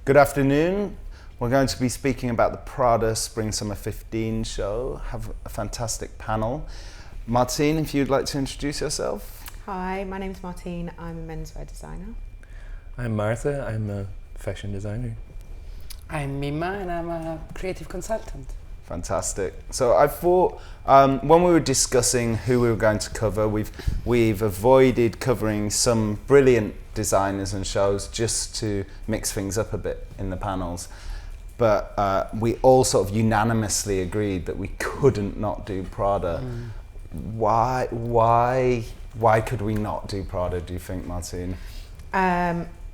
Good afternoon. We're going to be speaking about the Prada Spring Summer 15 show. Have a fantastic panel. Martine, if you'd like to introduce yourself. Hi, my name's Martine. I'm a menswear designer. I'm Maarten. I'm a fashion designer. I'm Mimma and I'm a creative consultant. Fantastic. So I thought when we were discussing who we were going to cover, we've avoided covering some brilliant designers and shows just to mix things up a bit in the panels. But we all sort of unanimously agreed that we couldn't not do Prada. Why could we not do Prada, do you think, Martine?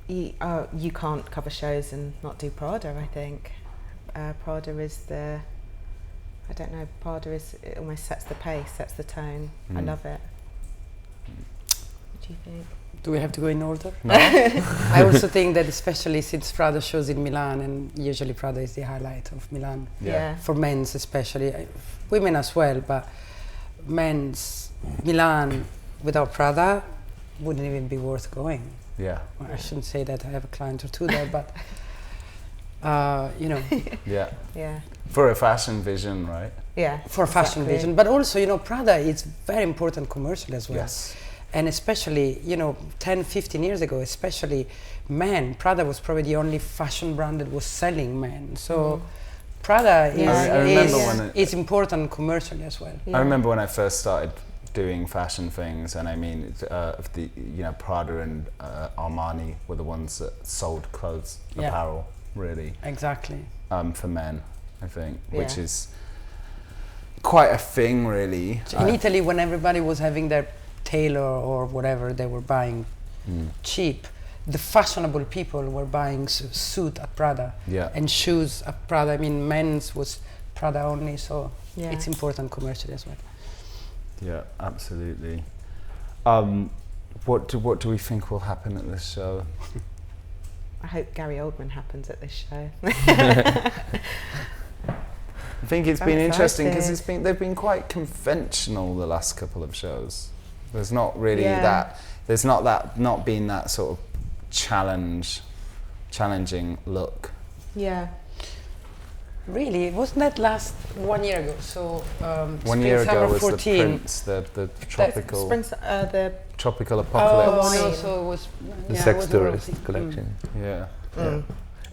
You can't cover shows and not do Prada, I think. Prada is it almost sets the pace, sets the tone. I love it. What do you think? Do we have to go in order? No? I also think that especially since Prada shows in Milan, and usually Prada is the highlight of Milan. Yeah. For men's especially, women as well, but men's Milan without Prada wouldn't even be worth going. Yeah. Well, I shouldn't say that, I have a client or two there, but you know. Yeah. Yeah. For a fashion vision, right? Yeah. For fashion vision, but also, you know, Prada is very important commercial as well. Yes. And especially, you know, 10, 15 years ago, especially men, Prada was probably the only fashion brand that was selling men. So Prada is important commercially as well. I remember when I first started doing fashion things, and I mean, Prada and Armani were the ones that sold clothes, apparel, really. Exactly. For men, I think, which is quite a thing, really. In Italy, when everybody was having their tailor or whatever they were buying cheap, the fashionable people were buying suit at Prada and shoes at Prada. I mean, men's was Prada only, so it's important commercially as well. Yeah, absolutely. What do we think will happen at this show? I hope Gary Oldman happens at this show. I think it's been interesting because they've been quite conventional the last couple of shows. There's not really not been that sort of challenging look. Yeah. Really, wasn't that last 1 year ago? So 1 year ago was 14. the Prince, the tropical, the tropical apocalypse. Oh, no, so it was The sex tourist collection. Yeah.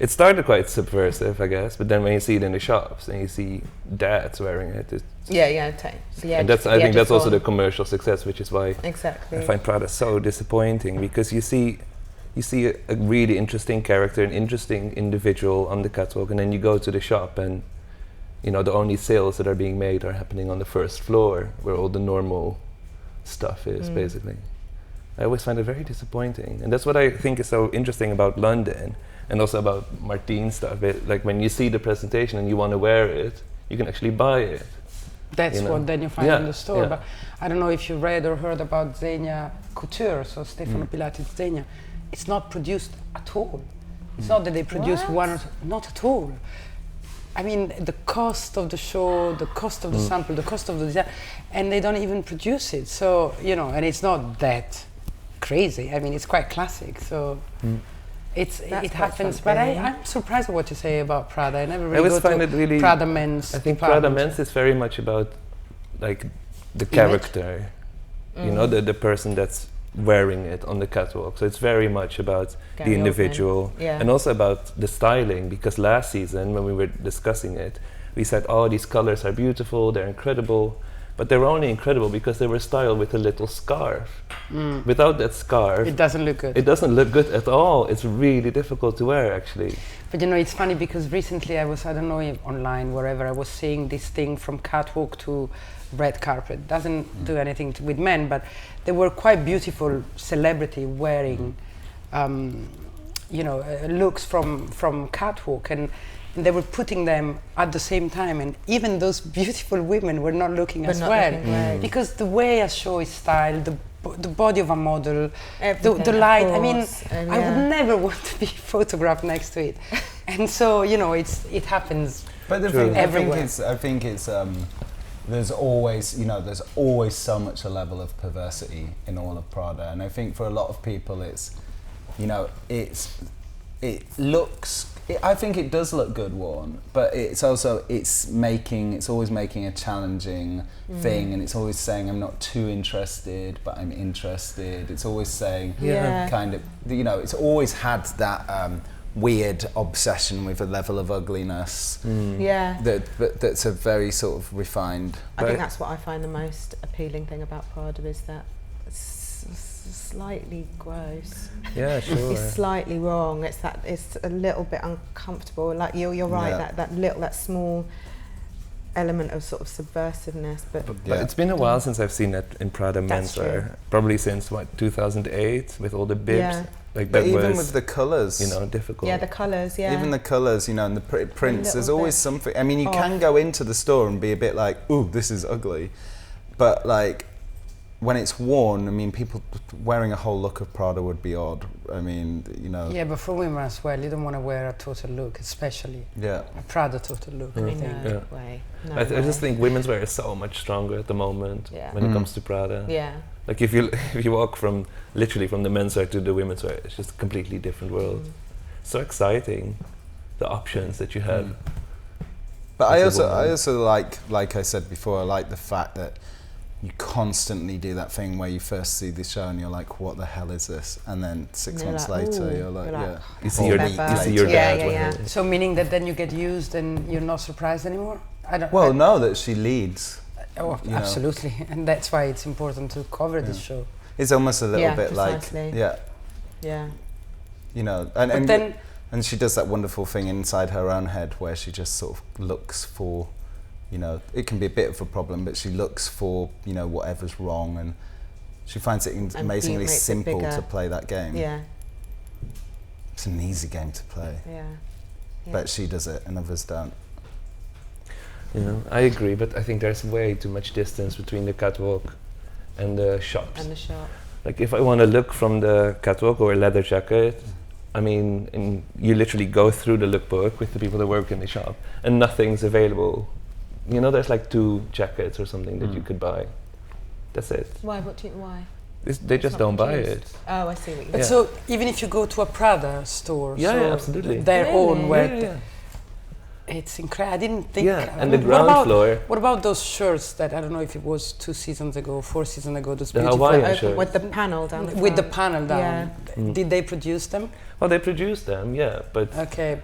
It started quite subversive, I guess, but then when you see it in the shops and you see dads wearing it, it's and I think that's also the commercial success, which is why I find Prada so disappointing, because you see a really interesting character, an interesting individual on the catwalk, and then you go to the shop and, you know, the only sales that are being made are happening on the first floor where all the normal stuff is, basically. I always find it very disappointing, and that's what I think is so interesting about London and also about Martine's stuff. Like when you see the presentation and you want to wear it, you can actually buy it. That's what then you find in the store. Yeah. But I don't know if you read or heard about Zegna Couture, so Stefano Pilati's Zegna. It's not produced at all. It's not that they produce not at all. I mean, the cost of the show, the cost of the sample, the cost of the design, and they don't even produce it. So, you know, and it's not that crazy. I mean, it's quite classic. So it happens. But I'm surprised at what you say about Prada. I never really go to Prada men's. I think Prada men's is very much about like the character, you know, the person that's wearing it on the catwalk. So it's very much about the individual and also about the styling, because last season when we were discussing it, we said, oh, these colors are beautiful, they're incredible, but they were only incredible because they were styled with a little scarf. Without that scarf, it doesn't look good. It doesn't look good at all. It's really difficult to wear, actually. But you know, it's funny because recently I don't know if online, wherever, I was seeing this thing from catwalk to red carpet. Doesn't do anything with men, but there were quite beautiful celebrity wearing, looks from catwalk, and they were putting them at the same time, and even those beautiful women were not looking as well, because the way a show is styled, the body of a model, the light. I mean, I would never want to be photographed next to it, and so you know, it happens. But the thing, I think it's there's always so much a level of perversity in all of Prada, and I think for a lot of people it's I think it does look good worn, but it's always making a challenging thing, and it's always saying I'm not too interested, but I'm interested. It's always saying kind of, it's always had that weird obsession with a level of ugliness. That's a very sort of refined. I think that's what I find the most appealing thing about Prada is that it's slightly gross. Yeah, sure. It's slightly wrong. It's a little bit uncomfortable. Like you're right. That small element of sort of subversiveness, but it's been a while since I've seen that in Prada menswear. Probably since 2008 with all the bibs. Yeah. Like but that even was, with the colours, difficult. Yeah, the colours. Yeah. Even the colours, and the prints. There's always something. I mean, you can go into the store and be a bit like, "Ooh, this is ugly," but like when it's worn, I mean, people wearing a whole look of Prada would be odd. I mean, Yeah, but for women as well, you don't want to wear a total look, especially a Prada total look. I think. Way. No I just think women's wear is so much stronger at the moment when it comes to Prada. Yeah. Like if you walk literally from the menswear to the women's wear, it's just a completely different world. So exciting, the options that you have. But I also like I said before, I like the fact that you constantly do that thing where you first see the show and you're like, what the hell is this? And then 6 months later, you're like, you see your dad wearing it. So meaning that then you get used and you're not surprised anymore? No, that she leads. Oh, absolutely. And that's why it's important to cover this show. It's almost a little bit precisely. like, and she does that wonderful thing inside her own head where she just sort of looks for, it can be a bit of a problem, but she looks for, whatever's wrong, and she finds it amazingly simple to play that game. Yeah. It's an easy game to play. Yeah. But she does it and others don't. I agree, but I think there's way too much distance between the catwalk and the shops. And the shop. Like if I want to look from the catwalk or a leather jacket, I mean, you literally go through the lookbook with the people that work in the shop and nothing's available. There's like 2 jackets or something that you could buy. That's it. Why? Why? They just don't buy it. Oh, I see what you mean. But so even if you go to a Prada store, absolutely. Their own wear. It's incredible. I didn't think. Yeah, and the ground floor. What about those shirts that I don't know if it was 2 seasons ago, 4 seasons ago? Those the beautiful Hawaiian shirts with the panel down the front. With the panel down. Yeah. Did they produce them? Well, they produce them, but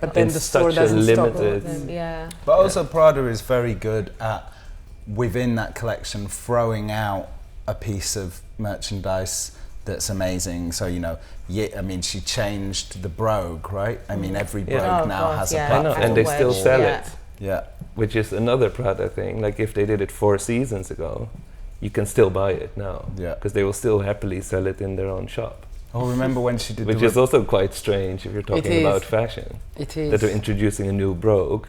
but then the store doesn't stock them. Yeah. But also Prada is very good at within that collection throwing out a piece of merchandise that's amazing. So she changed the brogue, right? I mean, every brogue now has a platform. And they still sell it. Yeah. Which is another Prada thing. Like if they did it 4 seasons ago, you can still buy it now. Yeah. Because they will still happily sell it in their own shop. Oh, remember when she did which is also quite strange if you're talking about fashion. It is. That they're introducing a new brogue,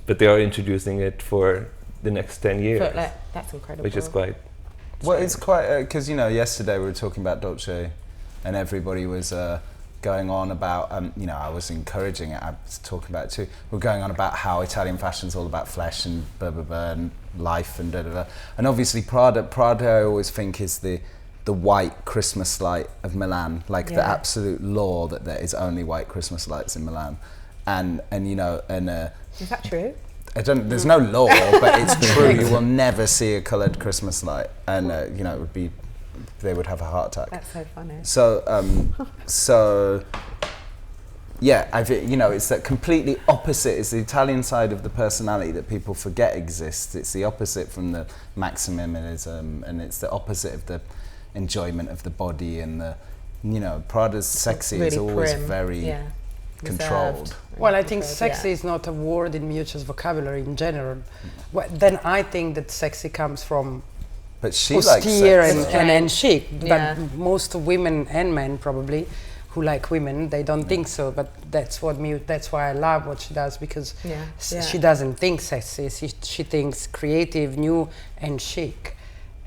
but they are introducing it for the next 10 years. That's incredible. Which is quite... Well, it's quite... Because, yesterday we were talking about Dolce and everybody was going on about, I was encouraging it, I was talking about it too. We're going on about how Italian fashion's all about flesh and blah, blah, blah, and life and da, da, da. And obviously Prada I always think is the white Christmas light of Milan, the absolute law that there is only white Christmas lights in Milan. And is that true? There's no law, but it's true. You will never see a coloured Christmas light, and it would be, they would have a heart attack. That's so funny. So, I think it's that completely opposite. It's the Italian side of the personality that people forget exists. It's the opposite from the maximalism, and it's the opposite of the enjoyment of the body, and Prada's sexy really is always very controlled. Reserved. Well, I think sexy is not a word in Miuccia's vocabulary in general. Well, then I think that sexy comes from but she likes and chic. But most women and men probably who like women, they don't think so. But that's why I love what she does, because she doesn't think sexy. She thinks creative, new, and chic.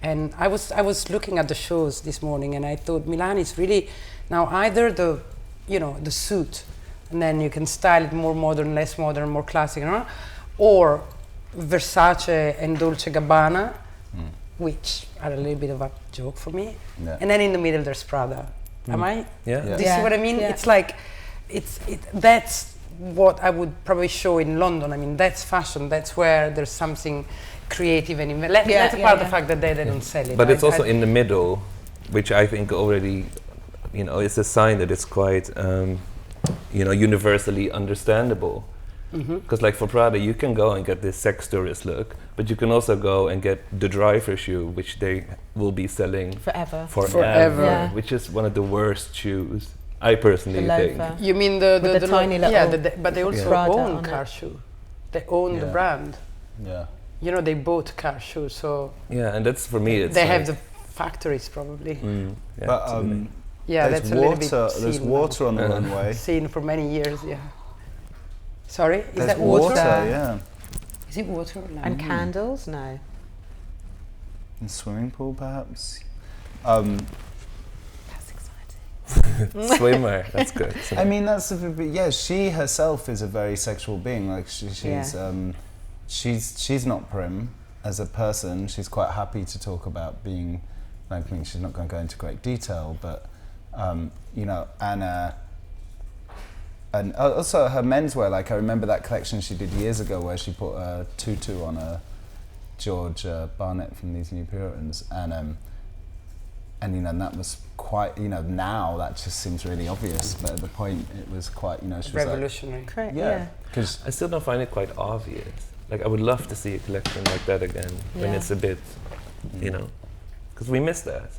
And I was looking at the shows this morning, and I thought Milan is really now either the suit, and then you can style it more modern, less modern, more classic, or Versace and Dolce & Gabbana, which are a little bit of a joke for me. Yeah. And then in the middle there's Prada. Am I? Yeah. Do you see what I mean? Yeah. It's like that's what I would probably show in London. I mean, that's fashion. That's where there's something creative and that's apart the fact that they don't sell it. But it's also in the middle, which I think already, is a sign that it's quite, universally understandable. Because like for Prada, you can go and get this sex tourist look, but you can also go and get the driver shoe, which they will be selling forever, which is one of the worst shoes, I personally think. You mean the tiny little but they also own car shoe. They own the brand. Yeah. They bought car shoes, so... Yeah, and that's, for me, it's they have the factories, probably. But that's a little bit there's water on the runway. Seen for many years, Sorry? Is there's that water? Yeah. Is it water? And candles? No. In swimming pool, perhaps? That's exciting. Swimwear, that's good. I mean, she herself is a very sexual being. Like, she's not prim as a person. She's quite happy to talk about being, she's not going to go into great detail, but, and also her menswear, like I remember that collection she did years ago where she put a tutu on a George Barnett from These New Puritans, and that was quite, now that just seems really obvious, but at the point it was quite, she was revolutionary. Like, because I still don't find it quite obvious. Like I would love to see a collection like that again when it's a bit, because we miss that.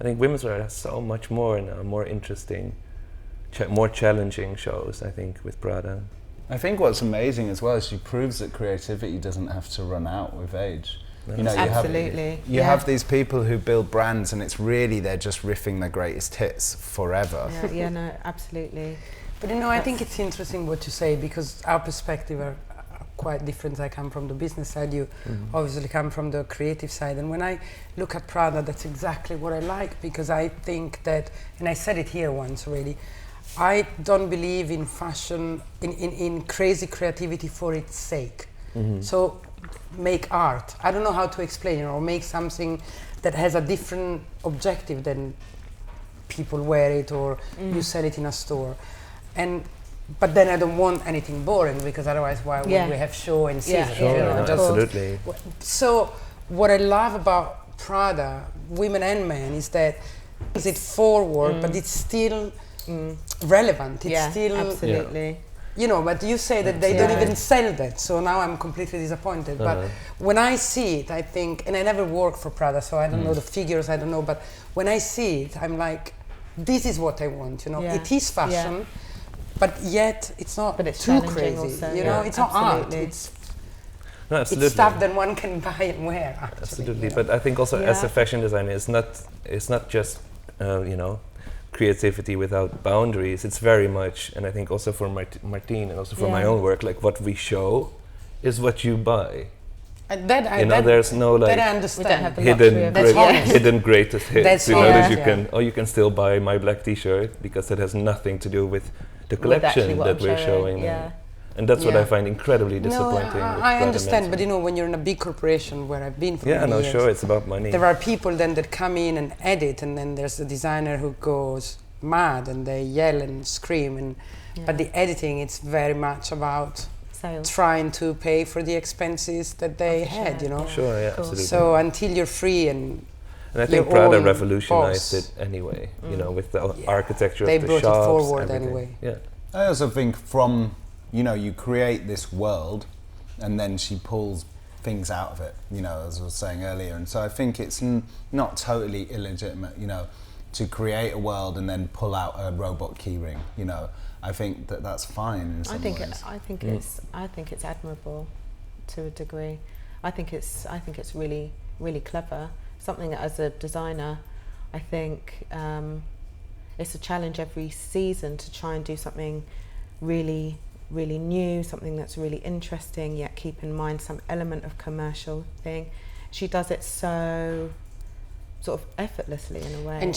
I think Womenswear has so much more now, more interesting, more challenging shows, I think, with Prada. I think what's amazing as well is she proves that creativity doesn't have to run out with age. Absolutely. You have these people who build brands and it's really, they're just riffing their greatest hits forever. No, absolutely. But I think it's interesting what you say, because our perspective are quite different. I come from the business side, you obviously come from the creative side, and when I look at Prada, that's exactly what I like, because I think that, and I said it here once already, I don't believe in fashion, in crazy creativity for its sake. So make art. I don't know how to explain it, or make something that has a different objective than people wear it or you sell it in a store. But then I don't want anything boring, because otherwise why would we have show and season? Absolutely. So what I love about Prada, women and men, is that it's forward, but it's still relevant. It's still absolutely. But you say that they don't even sell that, so now I'm completely disappointed. But when I see it, I think, and I never worked for Prada, so I don't know the figures, I don't know, but when I see it, I'm like, this is what I want, It is fashion, but yet it's not too crazy, also, it's not art, it's stuff that one can buy and wear, actually. Absolutely, but I think also as a fashion designer, it's not just, creativity without boundaries. It's very much, and I think also for Martine and also for my own work, like what we show is what you buy. There's no like I understand. hidden greatest hits. That you can still buy my black T-shirt because it has nothing to do with the collection that we're showing. And that's what I find incredibly disappointing. I understand, but when you're in a big corporation where I've been for many years, sure, it's about money. There are people then that come in and edit, and then there's the designer who goes mad and they yell and scream, but the editing, it's very much about sales, trying to pay for the expenses that they had, Sure, absolutely. So until you're free and I think Prada revolutionized it anyway, with the architecture of the shops. They brought it forward anyway. Yeah. I also think from you create this world and then she pulls things out of it, as I was saying earlier. And so I think it's not totally illegitimate, to create a world and then pull out a robot keyring, I think that's fine in some ways. I think it's admirable to a degree. I think it's really, really clever. Something that, as a designer, I think it's a challenge every season to try and do something really, really new, something that's really interesting, yet keep in mind some element of commercial thing. She does it so sort of effortlessly in a way. And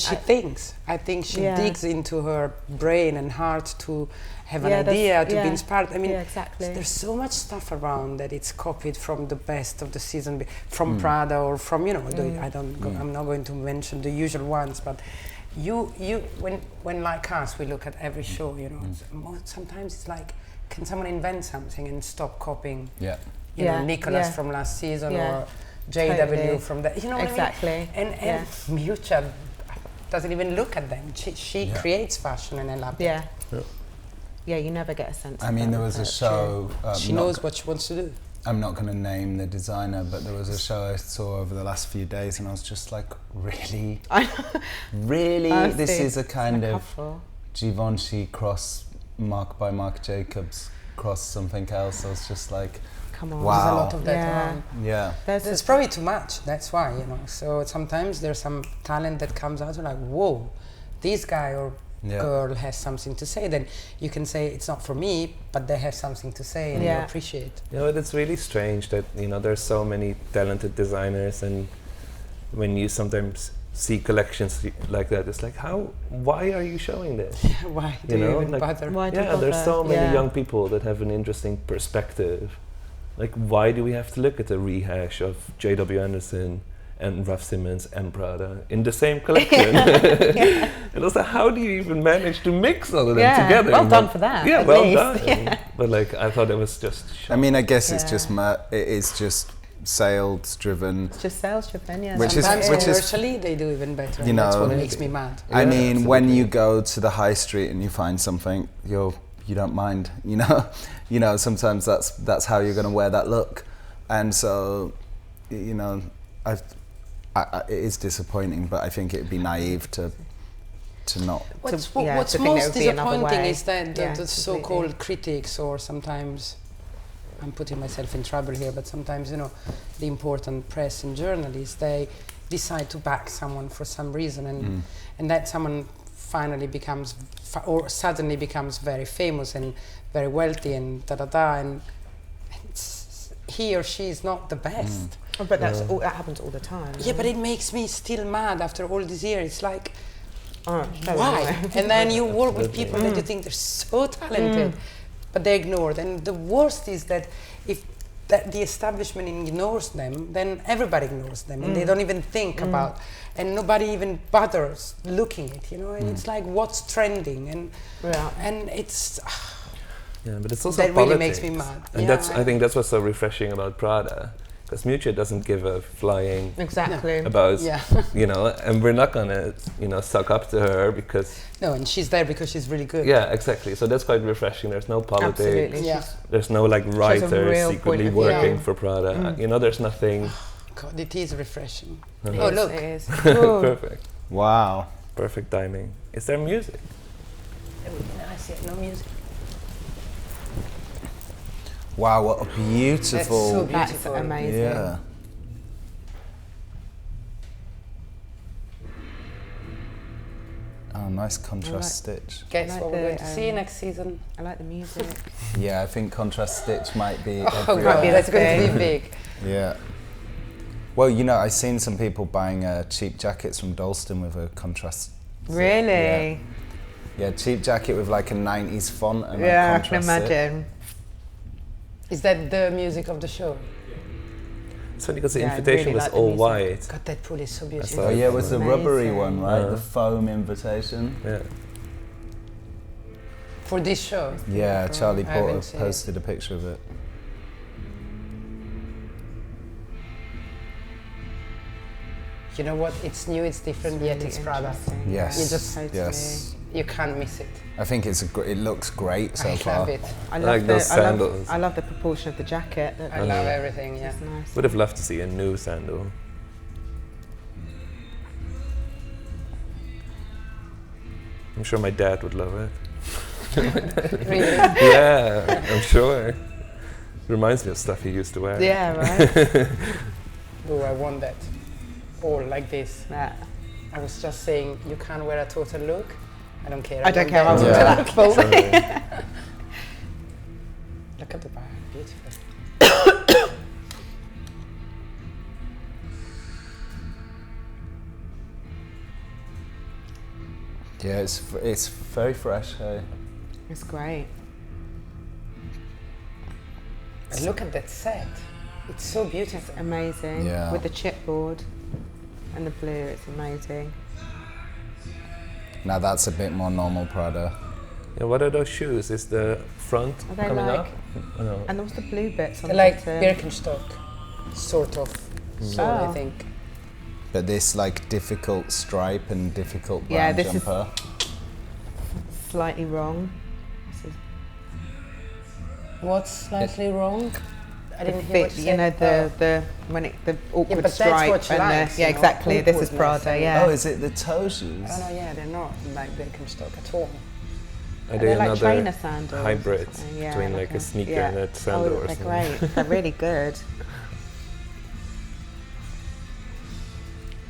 I think she digs into her brain and heart to have an idea, to be inspired. I mean, exactly. There's so much stuff around that it's copied from the best of the season, from Prada or from, I'm not going to mention the usual ones, but when like us, we look at every show, you know, sometimes it's like, can someone invent something and stop copying? Yeah. You know, Nicholas from last season or JW from that. You know what exactly. I mean? And Miuccia doesn't even look at them. She creates fashion and elaborate. Yeah, you never get a sense. I mean, there was a show. She knows what she wants to do. I'm not going to name the designer, but there was a show I saw over the last few days, and I was just like, really, really, this is a kind of Givenchy cross Marc by Marc Jacobs cross something else. I was just like, come on, wow. There's a lot of that around. Yeah, there's probably too much. That's why, you know. So sometimes there's some talent that comes out and like, whoa, this guy or girl has something to say. Then you can say it's not for me, but they have something to say and you appreciate. You know, it's really strange that, you know, there's so many talented designers, and when you sometimes see collections like that, it's like, why are you showing this? Why do you even bother? Why do you bother? There's so many young people that have an interesting perspective. Like, why do we have to look at a rehash of J.W. Anderson and Raf Simons and Prada in the same collection? And also, how do you even manage to mix all of them together? Well done for that. Yeah, well done. But like, I thought it was just I mean, I guess it's just it is just sales driven. It's just sales driven, yeah. Which commercially they do even better. You know, that's what makes me mad. I mean, absolutely. When you go to the high street and you find something, you don't mind, you know, sometimes that's how you're going to wear that look, and so, you know, it is disappointing, but I think it'd be naive to not. What's most disappointing is that the so-called critics, or sometimes, I'm putting myself in trouble here, but sometimes, you know, the important press and journalists, they decide to back someone for some reason, and that someone finally becomes or suddenly becomes very famous and very wealthy and and he or she is not the best. Oh, but that happens all the time. Yeah, but it makes me still mad after all these years. It's like, why? And then you work with people that you think they're so talented, but they're ignored. And the worst is that if the establishment ignores them, then everybody ignores them, and they don't even think about, and nobody even bothers looking at, you know. And it's like, what's trending, and it's. But it's also that politics. Really makes me mad. And I think that's what's so refreshing about Prada. Because Miuccia doesn't give a flying about, you know, and we're not gonna, you know, suck up to her because... No, and she's there because she's really good. Yeah, exactly. So that's quite refreshing. There's no politics. Absolutely. Yeah. There's no, like, writer secretly working for Prada. You know, there's nothing... God, it is refreshing. Oh, look. It is. Perfect. Wow. Perfect timing. Is there music? It would be nice, no music. Wow, what a beautiful... That's amazing. Yeah. Oh, nice contrast stitch. Guess what we're going to see next season? I like the music. Yeah, I think contrast stitch might be that's going to be big. Yeah. Well, you know, I've seen some people buying cheap jackets from Dalston with a contrast. Really? Yeah, cheap jacket with like a 90s font and I can imagine. Is that the music of the show? It's funny because the invitation was all white. God, that pool is so beautiful. Oh yeah, it was the rubbery one, right? The foam invitation. Yeah. For this show? Yeah, Charlie Porter posted a picture of it. You know what? It's new, it's different, yet it's Prada. Yes. You just you can't miss it. I think it looks great so far. I love it. I like those sandals. I love the proportion of the jacket. I love everything. Yeah. Nice. Would have loved to see a new sandal. I'm sure my dad would love it. Really? Yeah, I'm sure. Reminds me of stuff he used to wear. Yeah, right. Oh, I want that. All like this. Yeah. I was just saying, you can't wear a total look. I don't care. I don't care. I want to full. Look at the bar, beautiful. Yeah, it's very fresh. Hey. It's great. And look at that set. It's so beautiful. It's amazing. Yeah. With the chipboard and the blue, it's amazing. Now that's a bit more normal Prada. Yeah, what are those shoes? Is the front coming up? Oh, no. And what's the blue bits on the like Birkenstock, sort of. So I think. But this like difficult stripe and difficult brown jumper. Is slightly wrong. What's slightly wrong? I didn't hear what you said. The awkward stripe and exactly. This is Prada. Yeah. Oh, is it the toe shoes? Oh no, yeah, they're not like Birkenstock at all. Are they like another trainer sandals hybrid between like a sneaker and a sandal or something? They're great. They're really good.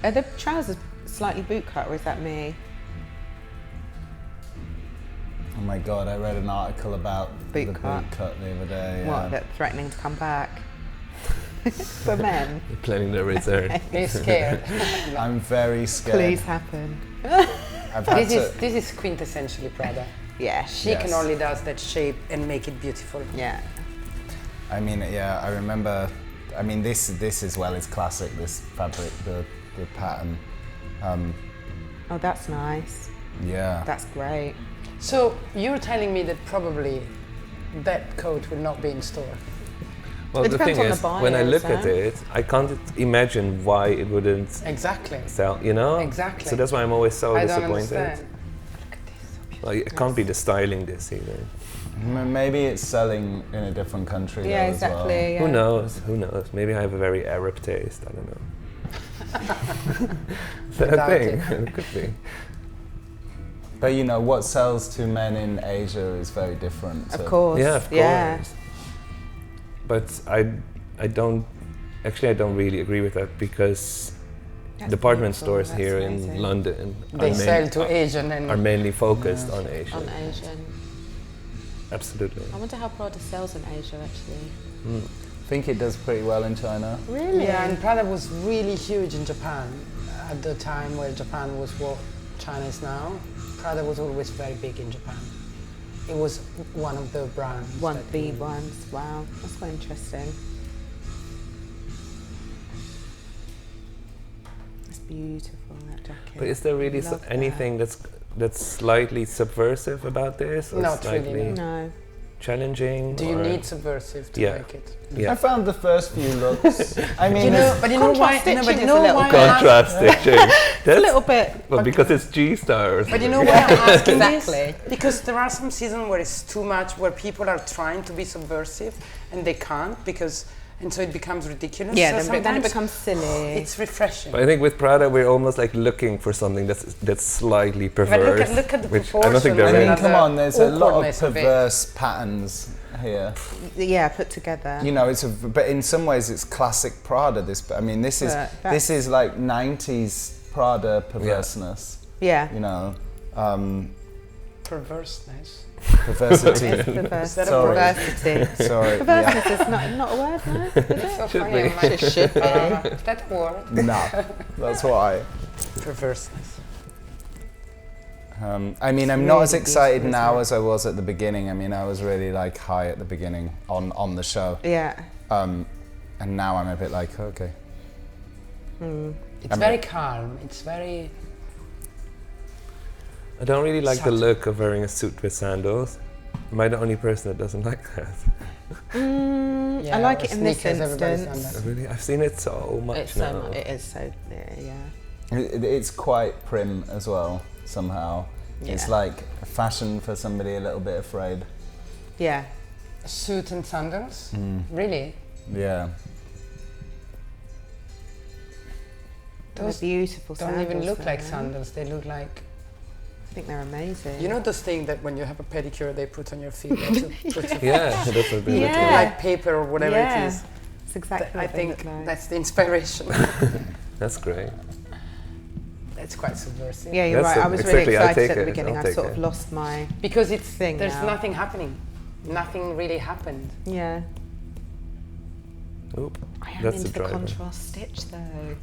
Are the trousers slightly boot cut, or is that me? Oh my god, I read an article about the boot cut the other day. What, they're threatening to come back? For men? They're planning their return. He's scared. I'm very scared. Please happen. This is quintessentially Prada. Yeah. She can only does that shape and make it beautiful. Yeah. I mean, I remember, this as well is classic, this fabric, the pattern. Oh, that's nice. Yeah. That's great. So you're telling me that probably that coat will not be in store? Well, the thing is, when I look at it, I can't imagine why it wouldn't sell, you know? Exactly. So that's why I'm always so disappointed. I don't understand. Look at this, so beautiful. Like, it can't be the styling this either. Maybe it's selling in a different country exactly. as well. Yeah. Who knows? Who knows? Maybe I have a very Arab taste. I don't know. Is that a thing? It could be. But you know, what sells to men in Asia is very different. Of course. Yeah, of course. Yeah. But I don't really agree with that, because department stores here in London they sell to Asian and are mainly focused on Asian. On Asian. Absolutely. I wonder how Prada sells in Asia actually. I think it does pretty well in China. Really? Yeah, and Prada was really huge in Japan at the time where Japan was what China is now. Prada was always very big in Japan. It was one of the brands. One of the ones. Wow, that's quite interesting. It's beautiful, that jacket. But is there really anything that's slightly subversive about this? Or Not slightly really. No. Challenging? Do you need subversive to make it? Yeah. I found the first few looks. I mean, but you know why? Contrast stitching. That's a little bit. Well, because it's G-star or something. But you know why I'm asking this? Because there are some seasons where it's too much, where people are trying to be subversive and they can't, and so it becomes ridiculous. Yeah, so then it becomes silly. It's refreshing. But I think with Prada, we're almost like looking for something that's slightly perverse. But look at the proportion. I don't think there is. Come on, there's a lot of perverse patterns here. Yeah, put together. You know, but in some ways it's classic Prada. This is like 90s Prada perverseness. Yeah. You know, perverseness. Perversity. Perversity. Sorry. Perverseness is not a word, no? Is it? So should funny. be. It should be. Is that a word? No, that's why. Perverseness. I mean, I'm not as excited now as I was at the beginning. I mean, I was really like high at the beginning on the show. Yeah. And now I'm a bit like, okay. It's very calm. It's very... I don't really like the look of wearing a suit with sandals. Am I the only person that doesn't like that? I like it in this instance. Really? I've seen it so much now. It is so, yeah. It's quite prim as well, somehow. Yeah. It's like a fashion for somebody a little bit afraid. Yeah. A suit and sandals? Really? Yeah. Those beautiful sandals. Don't even look like sandals, they look like... I think they're amazing. You know those things that when you have a pedicure they put on your feet? Yeah, that's what they look like paper or whatever it is. It's exactly I think that's the inspiration. That's great. It's quite subversive. Yeah, you're right. I was really excited at the beginning. I sort of lost my because there's nothing happening. Nothing really happened. Yeah. Oop, I am into the contrast stitch though.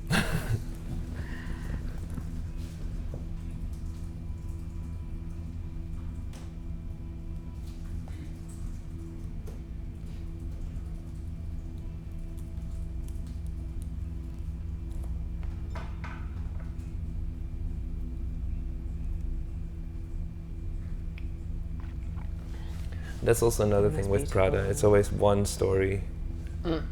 That's also another thing with Prada. It's always one story.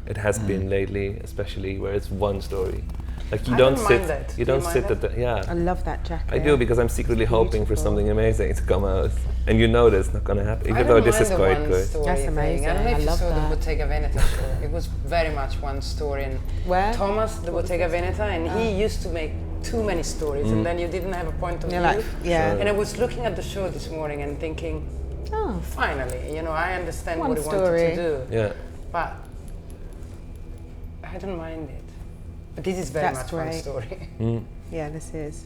It has been lately, especially where it's one story. Like you don't sit at the I love that jacket. I do, because I'm secretly hoping for something amazing to come out, and you know that's not going to happen. Even though this is quite good. That's amazing. I don't know if you saw the Bottega Veneta store. It was very much one story. And where? Thomas, the Bottega Veneta, and he used to make too many stories, and then you didn't have a point of view. Like, And I was looking at the show this morning and thinking, finally, you know, I understand what he wanted to do. Yeah. But I don't mind it. But this is very much one story. Yeah, this is.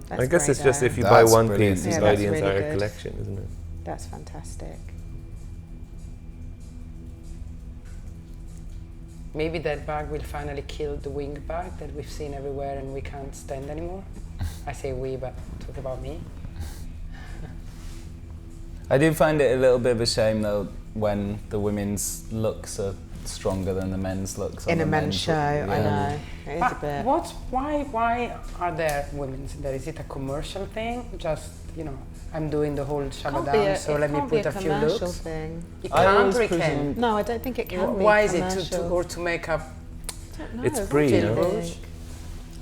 That's I guess it's just if you buy one piece, it's by the entire collection, isn't it? That's fantastic. Maybe that bag will finally kill the wing bag that we've seen everywhere and we can't stand anymore. I say we, but talk about me. I do find it a little bit of a shame though when the women's looks are stronger than the men's looks in a men's show. I know it is a bit. Why are there women's in there? Is it a commercial thing? Just, you know, I'm doing the whole shabba down, so let me put a few looks. Thing. It can't or it can? No, I don't think it can. Why is it to make up? I don't know. It's pre, you know.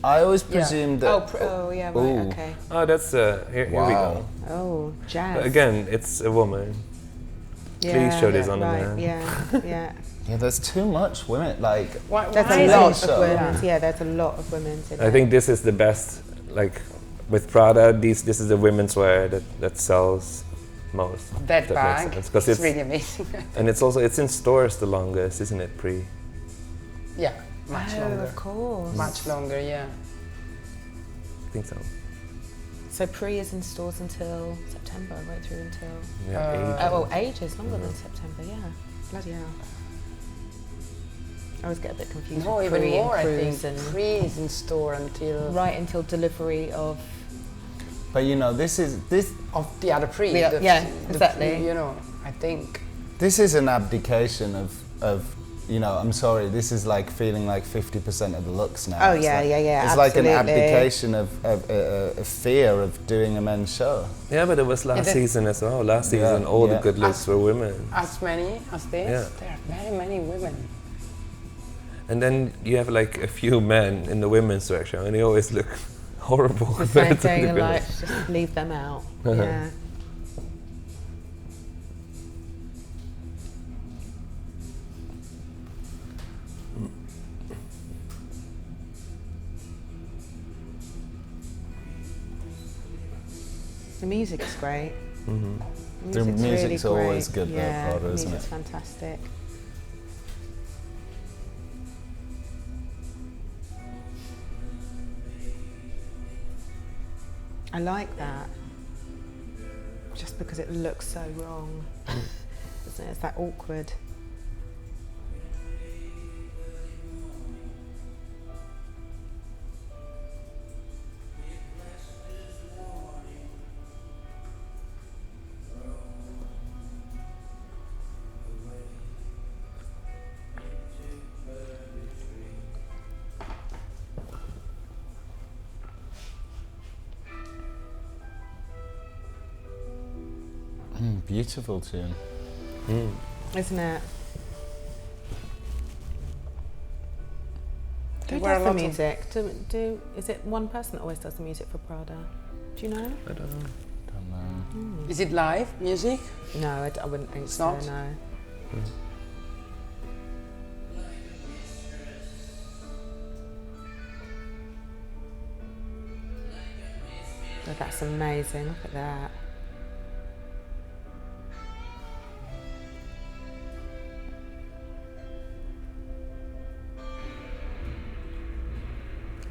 I always presumed that. Okay. Oh, that's here we go. Oh, jazz. But again, it's a woman. Please show this on the man. Yeah. Yeah, there's too much women. Like, there's a lot of women. Yeah, there's a lot of women. I think this is the best. Like with Prada, this is the women's wear that sells most. That bag, it's really amazing. And it's in stores the longest, isn't it? Pre. Yeah, much longer. Of course. Much longer, yeah. I think so. So pre is in stores until September, right through until. Ages. Longer than September. Yeah. Bloody hell. I always get a bit confused. No, with even more. I think and pre is in store until delivery of. But you know, this of the other pre. Exactly. You know, I think this is an abdication of. You know, I'm sorry, this is like feeling like 50% of the looks now. Oh, yeah. It's absolutely. like an abdication of a fear of doing a men's show. Yeah, but it was last season as well. Last season, all the good looks were women. As many as this? Yeah. There are very many women. And then you have like a few men in the women's section, and they always look horrible. The same thing, like, just leave them out. Yeah. The music's great. The music's really always good though, Prada, isn't it? Music's fantastic. I like that. Just because it looks so wrong. Isn't it? It's that awkward. Beautiful tune. Isn't it? Who There does the music? Is it one person that always does the music for Prada? Do you know? I don't know. Is it live music? No, I wouldn't think it's so, not? no. Oh, that's amazing, look at that.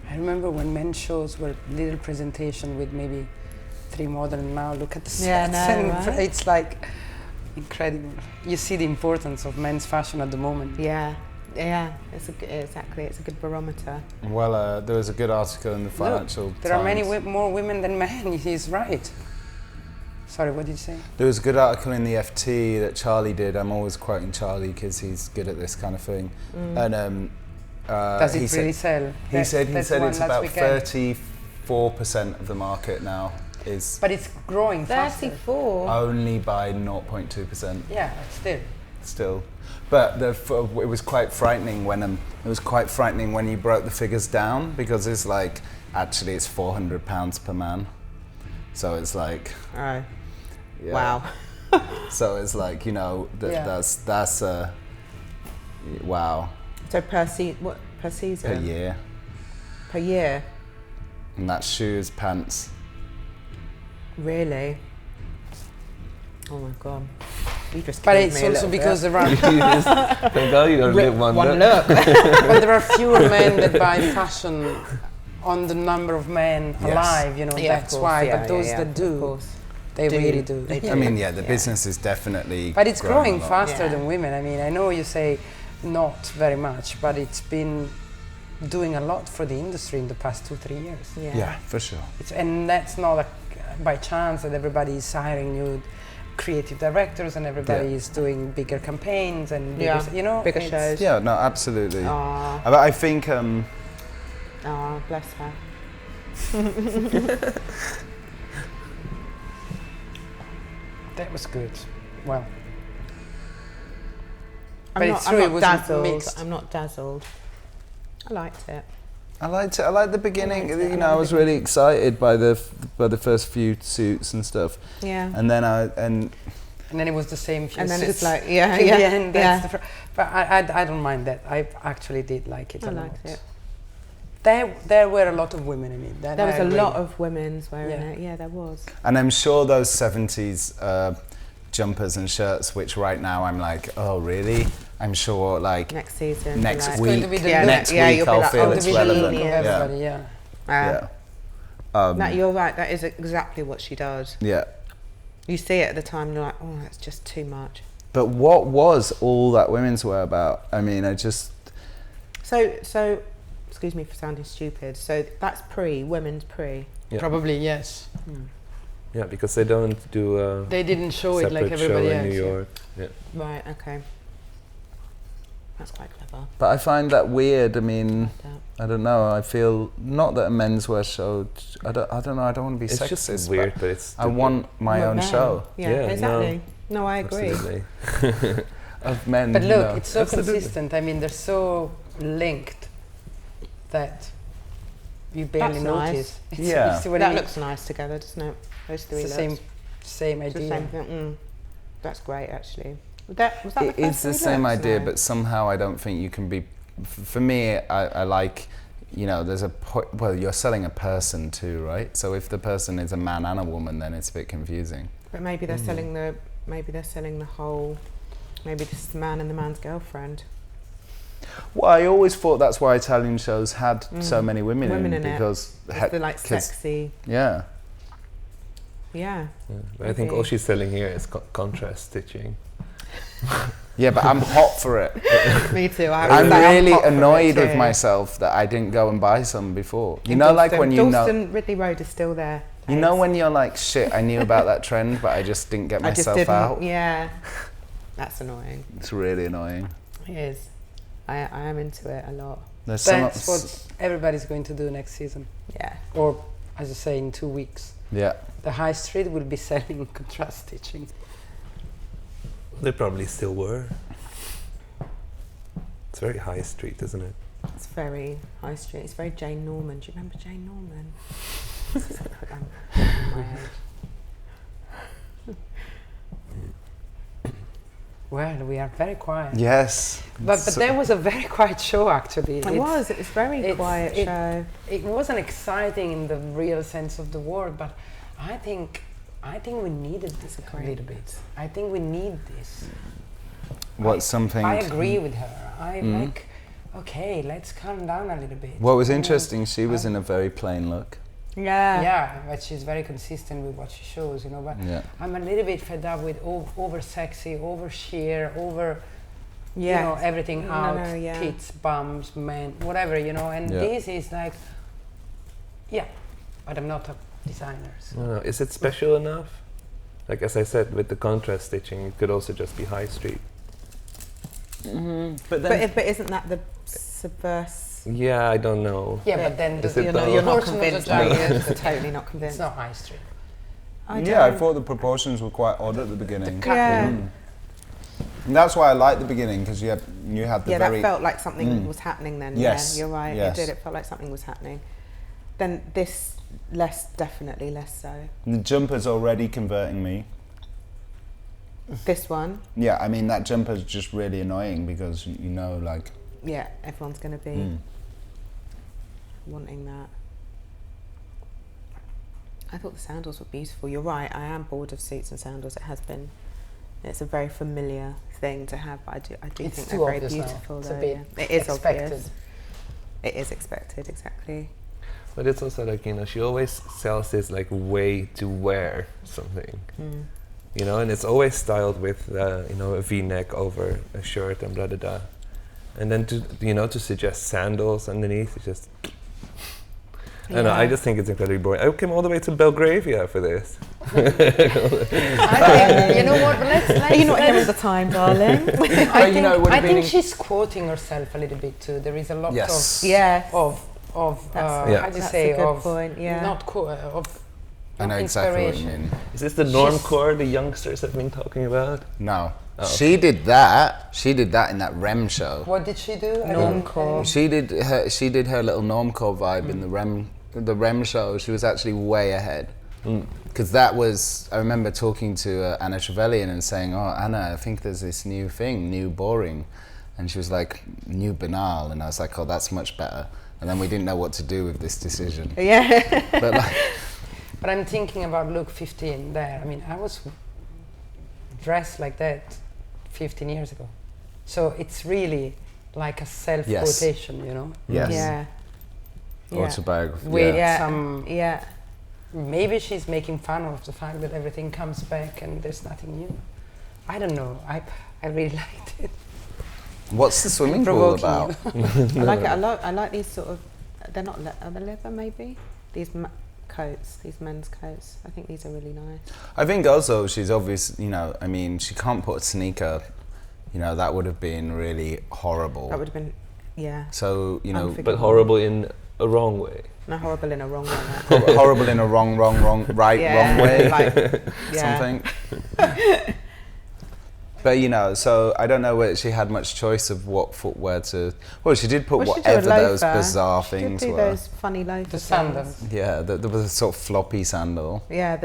I remember when men's shows were little presentation with maybe 3 models, and now look at the sets. Right? It's like incredible. You see the importance of men's fashion at the moment. Yeah, exactly. It's a good barometer. Well, there was a good article in the Financial Times. There are many more women than men. He's right. Sorry, what did you say? There was a good article in the FT that Charlie did. I'm always quoting Charlie because he's good at this kind of thing. And does it really sell? He said it's about 34% of the market now. is... But it's growing faster. 34? Only by 0.2%. Yeah, Still. But it was quite frightening when you broke the figures down, because it's like, actually it's £400 per man. So it's like... Oh. Yeah. Wow. So it's like, that's wow. So per season? Per year. Per year? And that's shoes, pants. Really? Oh my God. You just but it's also because there are one look. But there are fewer men that buy fashion on the number of men alive, that's why. But those that do, they really do. I mean, the business is definitely... But it's growing faster than women. I mean, I know you say not very much, but it's been doing a lot for the industry in the past 2-3 years. Yeah, for sure. And that's not by chance that everybody is hiring new creative directors and everybody is doing bigger campaigns and bigger shows. Yeah, no, absolutely. But I think... bless her. That was good. Well, I'm not dazzled. I'm not dazzled. I liked it. I liked the beginning. I was really excited by the first few suits and stuff. Yeah. And then and then it was the same few and then suits. It's like in the end, but I don't mind that. I actually did like it a lot. I liked it. There were a lot of women in it. There was a lot of women's wearing it. Yeah, there was. And I'm sure those 70s jumpers and shirts, which right now I'm like, oh really? I'm sure like next season, next week, week I'll feel it's relevant. You're right. That is exactly what she does. Yeah. You see it at the time, and you're like, oh, that's just too much. But what was all that womenswear about? I mean, I just... So, excuse me for sounding stupid. So that's women's pre. Yeah. Probably, yes. Yeah, because they don't do they didn't show it like everybody else. In New York. Yeah. Right, okay. That's quite clever. But I find that weird. I mean, I don't know. I feel not that a menswear show. I don't know. I don't want to be sexist. It's just weird, but it's. I want my own show. Yeah, exactly. No, I agree. Absolutely. Of men. But look, it's so consistent. I mean, they're so linked that you barely notice. Nice. That looks nice together, doesn't it? Those three looks. Same idea. The same thing. That's great, actually. Was that it's the same idea, but somehow I don't think you can be... For me, I like, there's a point... Well, you're selling a person too, right? So if the person is a man and a woman, then it's a bit confusing. But maybe they're selling the whole... Maybe this is the man and the man's girlfriend. Well, I always thought that's why Italian shows had so many women in because... They're like sexy. Yeah. Yeah. But I think all she's selling here is contrast stitching. Yeah, but I'm hot for it. Me too. I'm really annoyed with myself that I didn't go and buy some before. When Dalston Ridley Road is still there. You know when you're like, shit, I knew about that trend, but I just didn't get myself out? Yeah. That's annoying. It's really annoying. It is. I am into it a lot. That's what everybody's going to do next season. Yeah. Or, as you say, in 2 weeks. Yeah. The high street will be selling contrast stitching. They probably still were. It's very high street, isn't it? It's very high street. It's very Jane Norman. Do you remember Jane Norman? Well, we are very quiet. Yes. But there was a very quiet show, actually. It was a very quiet show. It wasn't exciting in the real sense of the word, but I think we needed this a little bit. I think we need this. I agree with her. I'm like, okay, let's calm down a little bit. What was interesting, she was in a very plain look. Yeah, but she's very consistent with what she shows, but I'm a little bit fed up with over sexy, over sheer, over everything out, tits, bums, men, whatever, and this is like, but I'm not a designer. So. No. Is it special enough? Like, as I said, with the contrast stitching, it could also just be high street. Mm-hmm. But isn't that the subverse? Yeah, I don't know. Yeah, but then you're not convinced. You're totally not convinced. It's not high street. I thought the proportions were quite odd at the beginning. And that's why I liked the beginning, because you had the very... that felt like something was happening then. Yes. Yeah, you're right. Yes. It did. It felt like something was happening. Then this, definitely less so. The jumper's already converting me. This one? Yeah, I mean, that jumper's just really annoying because, you know, like... Yeah, everyone's going to be wanting that. I thought the sandals were beautiful. You're right, I am bored of suits and sandals. It has been. It's a very familiar thing to have, but I do think they're very beautiful. Though, it is obvious. It is expected, exactly. But it's also like, you know, she always sells this like way to wear something, you know, and it's always styled with, you know, a V-neck over a shirt and blah, blah, blah. And then to suggest sandals underneath, it's just... I don't know, I just think it's incredibly boring. I came all the way to Belgravia for this. You know what? You're not here all the time, darling. I think she's quoting herself a little bit too. There is a lot of how do you say, of point, not of I know exactly what you mean. Is this the normcore the youngsters have been talking about? No. Oh. She did that. She did that in that REM show. What did she do? Normcore. She did her little normcore vibe in the REM show. She was actually way ahead. Because that was, I remember talking to Anna Trevelyan and saying, "Oh, Anna, I think there's this new thing, new boring," and she was like, "New banal," and I was like, "Oh, that's much better." And then we didn't know what to do with this decision. Yeah. But I'm thinking about look 15 there. I mean, I was dressed like that 15 years ago. So it's really like a self-quotation, you know? Yes. Yeah. Autobiography. With some... Yeah. Maybe she's making fun of the fact that everything comes back and there's nothing new. I don't know. I really liked it. What's the swimming pool about? I like it a lot. I like these sort of... They're not are they leather, maybe? These coats, these men's coats. I think these are really nice. I think also she's obvious, you know, I mean, she can't put a sneaker, you know, that would have been really horrible. That would have been, So, you know. But horrible in a wrong way. No, horrible in a wrong way. Horrible in a wrong way. Like, something. But, you know, so I don't know whether she had much choice of what footwear to... Well, she did put whatever those bizarre things were. She did those funny loafers. The sandals. Yeah, there was a sort of floppy sandal. Yeah,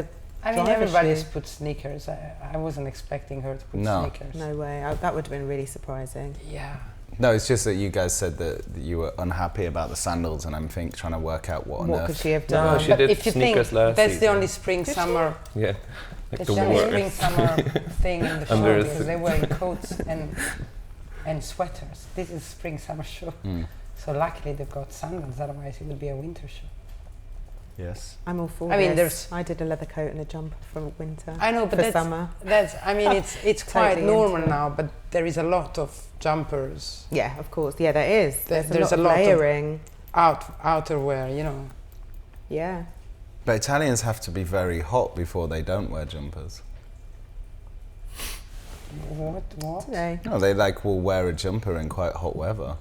I mean, everybody's put sneakers. I wasn't expecting her to put sneakers. No way. That would have been really surprising. Yeah. No, it's just that you guys said that you were unhappy about the sandals, and I'm trying to work out what on earth. What could she have done? No, she did if you sneakers think last that's season. the only spring-summer... Yeah. Like it's the only spring-summer thing in the show, because they're wearing coats and sweaters. This is spring-summer show. So luckily they've got sandals, otherwise it would be a winter show. Yes. I'm all for this. I did a leather coat and a jumper for winter. I know, but for summer. I mean, it's quite Totally normal now, but there is a lot of jumpers. Yeah, of course. Yeah, there is. There's a lot of layering. Outerwear, you know. Yeah. But Italians have to be very hot before they don't wear jumpers. What? Today. No, they will wear a jumper in quite hot weather.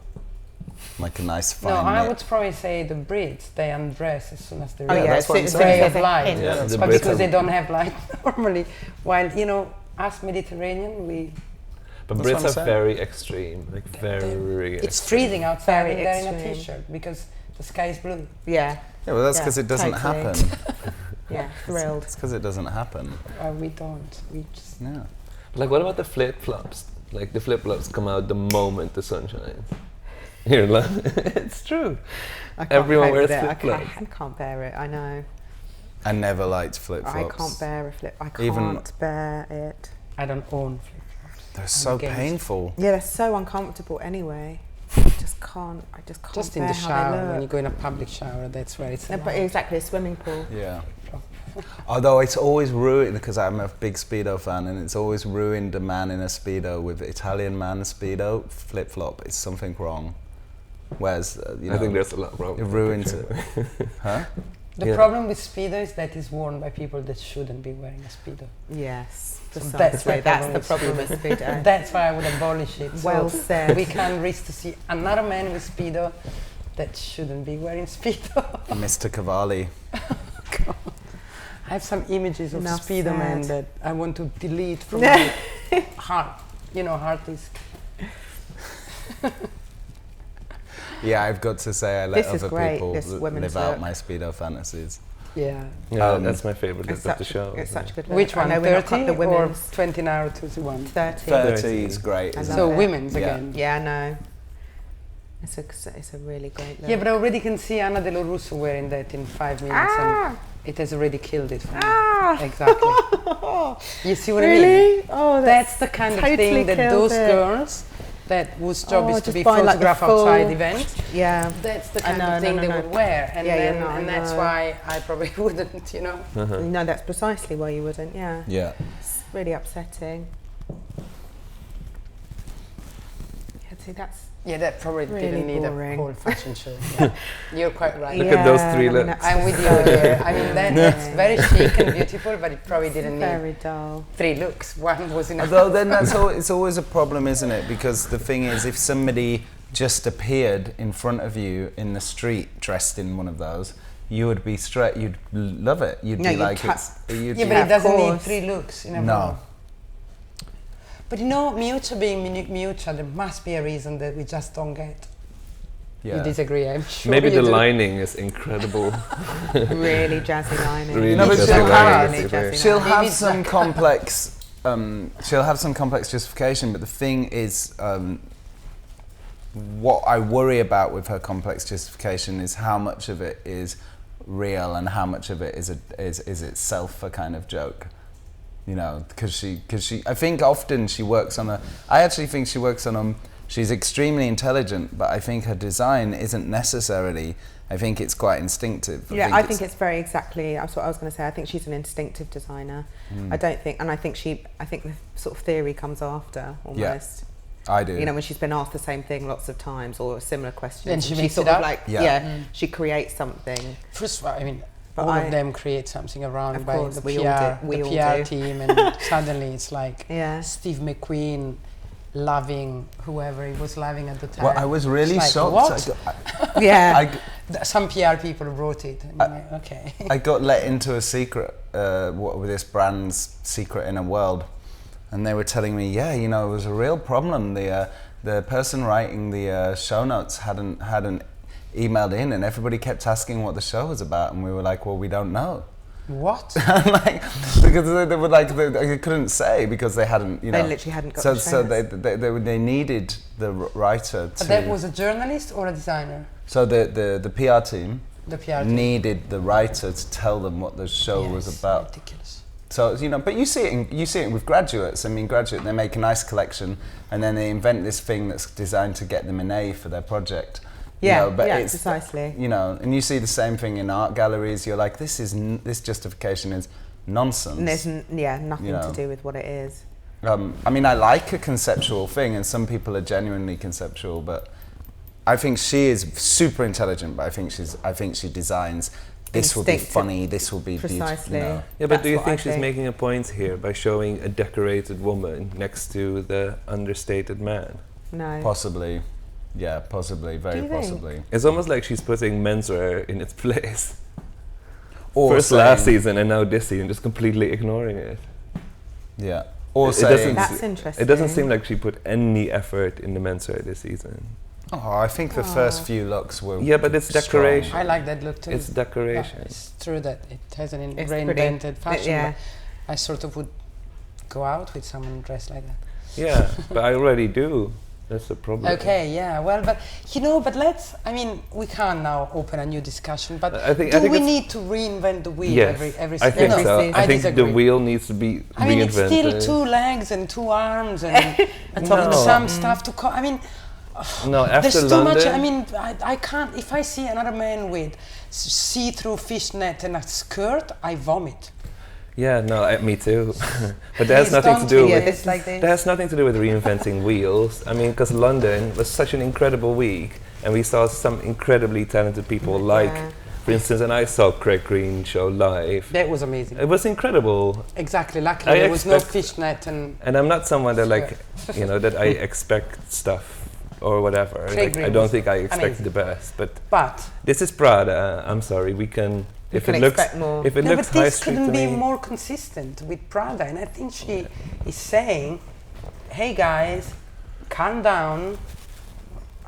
Like a nice fine knit. I would probably say the Brits, they undress as soon as they realize it's a ray of light. Yeah, but because they don't have light normally. While, you know, us Mediterranean, But Brits are very extreme, like very extreme. It's freezing outside and they're in a t-shirt because the sky is blue. Yeah. Yeah, well that's because it doesn't happen. Yeah, thrilled. It's because it doesn't happen. We don't. We just... Yeah. Like, what about the flip-flops? Like, the flip-flops come out the moment the sun shines. You're like, it's true. Everyone wears flip-flops. I can't bear it, I know. I never liked flip-flops. I can't bear a flip. I can't bear it. I don't own flip-flops. They're so painful. Yeah, they're so uncomfortable anyway. I just can't just in the shower, when you go in a public shower, that's where it's but exactly, a swimming pool. Yeah. Although it's always ruined, because I'm a big Speedo fan, and it's always ruined a man in a Speedo with Italian man Speedo, flip-flop, it's something wrong. Whereas, you know, I think there's a lot wrong. It ruins it. Huh? The problem with Speedo is that it's worn by people that shouldn't be wearing a Speedo. Yes. So that's the problem with Speedo. That's why I would abolish it. Well said. We can't risk to see another man with Speedo that shouldn't be wearing Speedo. Mr. Cavalli. I have some images of Speedo Man that I want to delete from my heart. You know, hard disk. Yeah, I've got to say I let other people live out my Speedo fantasies. Yeah. That's my favorite of the show. It's such a good look. Which one, 30 or 29 or 31? 30 is great. So women's again. Yeah, I know. It's a really great look. Yeah, but I already can see Anna De La Russo wearing that in 5 minutes and it has already killed it for me. Exactly. You see what I mean? Really? Oh, that's the kind of thing that those girls whose job is to be photographed outside events. Yeah. That's the kind of thing they would wear. And and that's why I probably wouldn't, you know. No, that's precisely why you wouldn't, yeah. Yeah. It's really upsetting. Yeah, see, that's that probably really didn't need a whole fashion show. Yeah. You're quite right. Look at those 3 looks. I'm with you here. I mean, that's very chic and beautiful, but it probably didn't very dull. 3 looks. One was enough. Although then it's always a problem, isn't it? Because the thing is, if somebody just appeared in front of you in the street dressed in one of those, you would be straight. You'd love it. You'd be like, but it doesn't need 3 looks. No. But you know, Miuccia being Miuccia, there must be a reason that we just don't get. Yeah. You disagree, I'm sure. Maybe the lining is incredible. Really jazzy lining. Really she'll have some complex. She'll have some complex justification, but the thing is, what I worry about with her complex justification is how much of it is real and how much of it is itself a kind of joke. You know, because she, I think often she works on I actually think she works on she's extremely intelligent, but I think her design isn't necessarily, I think it's quite instinctive. I think it's very exactly, that's what I was going to say. I think she's an instinctive designer. I don't think, and I think the sort of theory comes after, almost. Yeah, I do. You know, when she's been asked the same thing lots of times or a similar question. And she makes sort it of up? like, she creates something. First of all, I mean, all of them create something around by the PR team, and suddenly it's like Steve McQueen loving whoever he was loving at the time. Well, I was really shocked. What? Some PR people wrote it. And like, okay. I got let into a secret, with this brand's secret inner world, and they were telling me, it was a real problem. The person writing the show notes hadn't emailed in, and everybody kept asking what the show was about, and we were like, well, we don't know. What? Because they were like, they couldn't say because they hadn't, They literally hadn't got the So they needed the writer to... But that was a journalist or a designer? So the PR team needed the writer to tell them what the show was about. Ridiculous. So, but you see it with graduates. I mean, they make a nice collection, and then they invent this thing that's designed to get them an A for their project. It's, precisely. And you see the same thing in art galleries. You're like, this justification is nonsense. And there's nothing to do with what it is. I mean, I like a conceptual thing, and some people are genuinely conceptual, but I think she is super intelligent. But I think she designs. This will be funny. This will be precisely. Beautiful. Yeah, but do you think she's making a point here by showing a decorated woman next to the understated man? No. Possibly. Yeah, possibly, very possibly. It's almost like she's putting menswear in its place. First last season and now this season, just completely ignoring it. Yeah. That's interesting. It doesn't seem like she put any effort in the menswear this season. Oh, I think the first few looks were but it's decoration. I like that look too. It's decoration. It's true that it has an reinvented fashion. But I sort of would go out with someone dressed like that. Yeah, but I already do. That's the problem. Okay, well, but we can't now open a new discussion, but I think we need to reinvent the wheel every I think so. I think disagree. The wheel needs to be reinvented. I mean, it's still 2 legs and 2 arms and some stuff to after there's too London, much. I mean, I can't, if I see another man with see-through fishnet and a skirt, I vomit. Yeah, me too. But that has nothing to do with that has nothing to do with reinventing wheels. I mean, because London was such an incredible week, and we saw some incredibly talented people. For instance, and I saw Craig Green show live. That was amazing. It was incredible. Exactly. Luckily, there was no fishnet and I'm not someone that that I expect stuff or whatever. I don't think I expect the best. But this is Prada. I'm sorry, we can if it looks more. If it looks high street to me, this couldn't be more consistent with Prada, and I think she is saying, "Hey guys, calm down."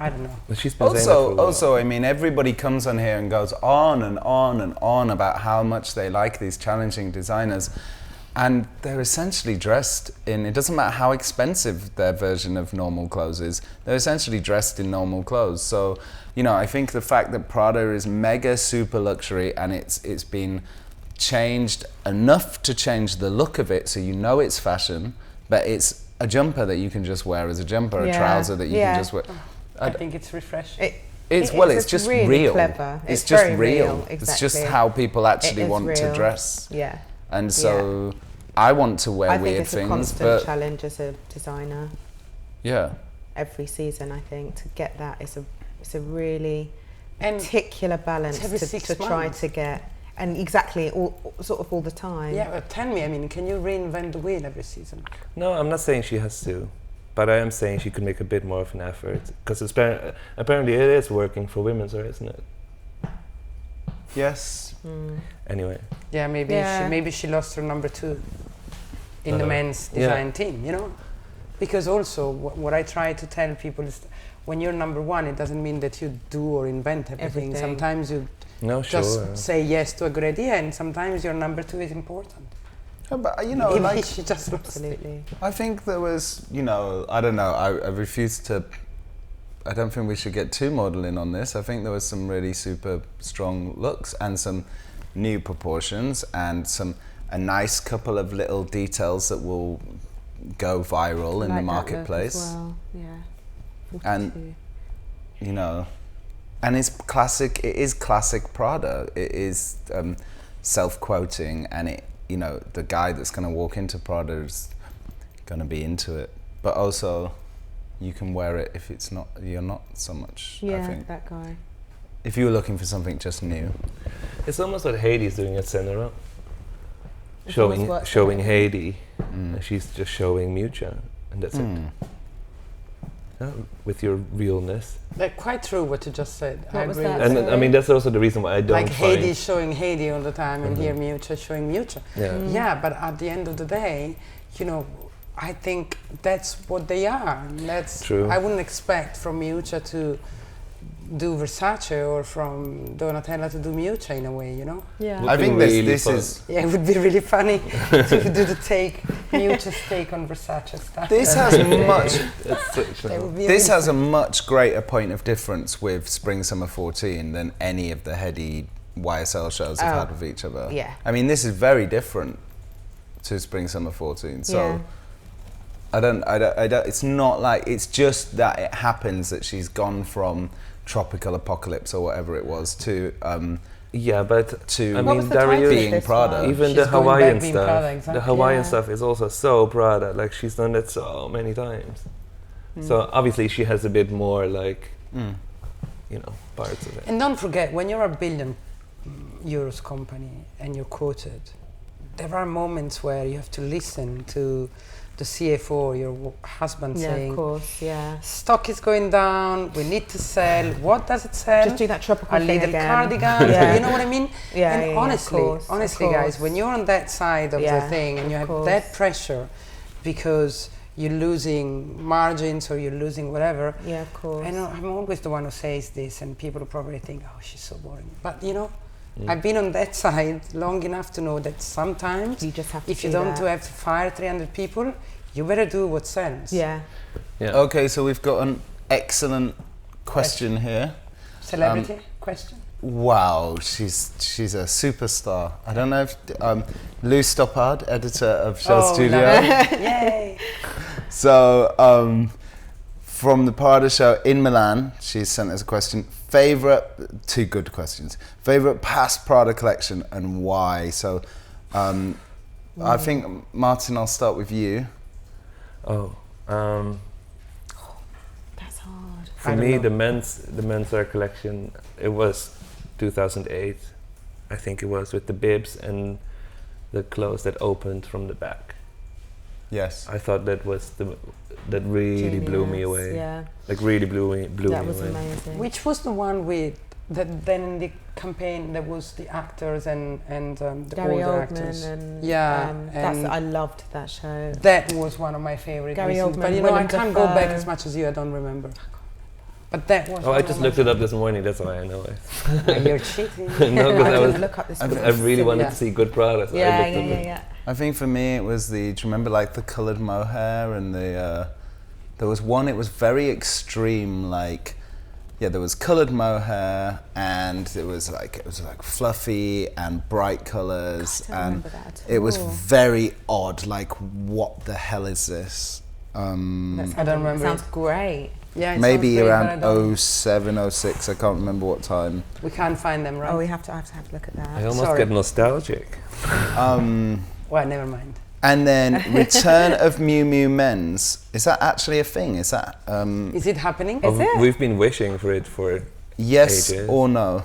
I don't know. But she's been saying that for a while. Also, I mean, everybody comes on here and goes on and on and on about how much they like these challenging designers, and they're essentially dressed in, it doesn't matter how expensive their version of normal clothes is, they're essentially dressed in normal clothes. So, you know, I think the fact that Prada is mega super luxury and it's been changed enough to change the look of it so you know it's fashion, but it's a jumper that you can just wear as a jumper, a trouser that you can just wear. I think it's refreshing. It's just really real. Clever. It's just real. Exactly. It's just how people actually want to dress. Yeah. And so I want to wear weird things. I think it's a constant challenge as a designer. Yeah. Every season, I think, to get that is a really particular balance to try to get. And exactly, all the time. Yeah, but tell me, I mean, can you reinvent the wheel every season? No, I'm not saying she has to. But I am saying she could make a bit more of an effort, because apparently it is working for Womenswear, isn't it? Yes. Anyway. Yeah, maybe she lost her number 2 in the men's design team, you know? Because also, what I try to tell people is, when you're number 1, it doesn't mean that you do or invent everything. Sometimes you just say yes to a good idea, and sometimes your number 2 is important. Yeah, but you know, like, she just absolutely. I think there was, you know, I don't know. I refuse to. I don't think we should get too modelling on this. I think there was some really super strong looks and some new proportions and a nice couple of little details that will go viral in the marketplace. As well. Yeah. 42. And you know, and it's classic. It is classic Prada. It is self-quoting, and it. You know, the guy that's going to walk into Prada is going to be into it. But also, you can wear it if you're not so much, I think. That guy. If you were looking for something just new. It's almost what Heidi's doing at Senera. Showing Heidi, and she's just showing Miu, and that's it. With your realness. Like, quite true what you just said. I agree. And I mean, that's also the reason why I don't like Heidi showing Heidi all the time, and here Miu showing Miu. Yeah, but at the end of the day, you know, I think that's what they are. That's true. I wouldn't expect from Miu to do Versace or from Donatella to do Miu in a way, you know? Yeah. I think this is... Yeah, it would be really funny to do the Miu's take on Versace stuff. This has has a much greater point of difference with Spring Summer 14 than any of the heady YSL shows have had with each other. Yeah. I mean, this is very different to Spring Summer 14, so... I don't, it's not like, it's just that it happens that she's gone from Tropical Apocalypse or whatever it was to Daryoush being Prada. Even the Hawaiian stuff, Prada, the Hawaiian stuff is also so Prada, like she's done that so many times. So obviously she has a bit more like, you know, parts of it. And don't forget, when you're a €1 billion company and you're quoted, there are moments where you have to listen to the CFO, your husband, saying, of course, stock is going down, we need to sell. What does it sell? Just do that tropical a thing little again. Cardigan. You know what I mean? And honestly, of course. guys, when you're on that side of the thing and you have that pressure because you're losing margins or you're losing whatever. Yeah, of course. And I'm always the one who says this, and people probably think, oh, she's so boring. But you know, I've been on that side long enough to know that sometimes you just have to if you don't have to fire 300 people, you better do what sells. Yeah. Okay, so we've got an excellent question here. Celebrity question? Wow, she's a superstar. I don't know if Lou Stoppard, editor of SHOWstudio. Yay! So from the Prada show in Milan, she's sent us a question. Two good questions. Favorite past Prada collection and why? So I think, Martin, I'll start with you. That's hard. For me, the menswear collection, it was 2008. I think it was, with the bibs and the clothes that opened from the back. Yes. I thought that was that really blew me away. Yeah. Like really blew me away. That was amazing. Which was the one with then in the campaign there was the actors and the Gary older Oldman actors. and I loved that show. That was one of my favorite. Gary Oldman, but I can't go back as much as you. I don't remember. But that was. Oh, I just looked it up this morning. That's why I know it. You're cheating. No, because look up this. I really wanted to see good Prada. So Yeah. I think for me it was do you remember like the coloured mohair and the there was one, it was very extreme, like there was coloured mohair and it was like fluffy and bright colours and it was very odd, like what the hell is this? I don't remember. Sounds great. Yeah, maybe around 07, 06, I can't remember what time. We can't find them, right? Oh, I have to have a look at that. I almost get nostalgic. Well, never mind. And then Return of Miu Miu Men's. Is that actually a thing? Is that... is it happening? Is it? We've been wishing for it for yes ages. Or no?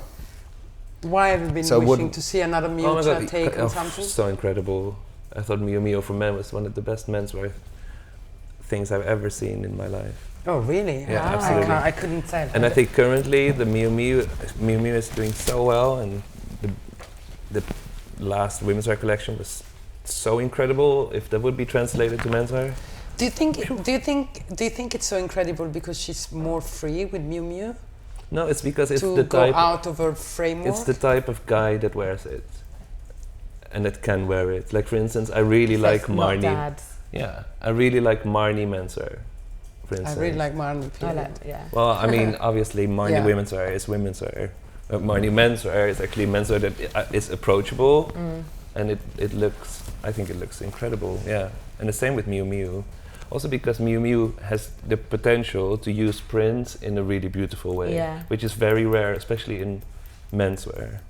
Why have you been wishing to see another Miu take on something? So incredible. I thought Miu Miu for men was one of the best menswear things I've ever seen in my life. Oh, really? Yeah, absolutely. I couldn't say that. And I think currently the Miu Miu is doing so well, and the last Womenswear collection was so incredible. If that would be translated to menswear, do you think it's so incredible because she's more free with Miu Miu? No, it's because it's to the go type out of her framework. It's the type of guy that wears it, and that can wear it. Like for instance, I really like Marnie. Yeah, I really like Marnie menswear. For instance, I really like Marnie. Well, I mean, obviously, Marnie womenswear is womenswear. Marnie menswear is actually menswear that is approachable, and it looks. I think it looks incredible. Yeah, and the same with Miu Miu. Also because Miu Miu has the potential to use prints in a really beautiful way, which is very rare, especially in menswear,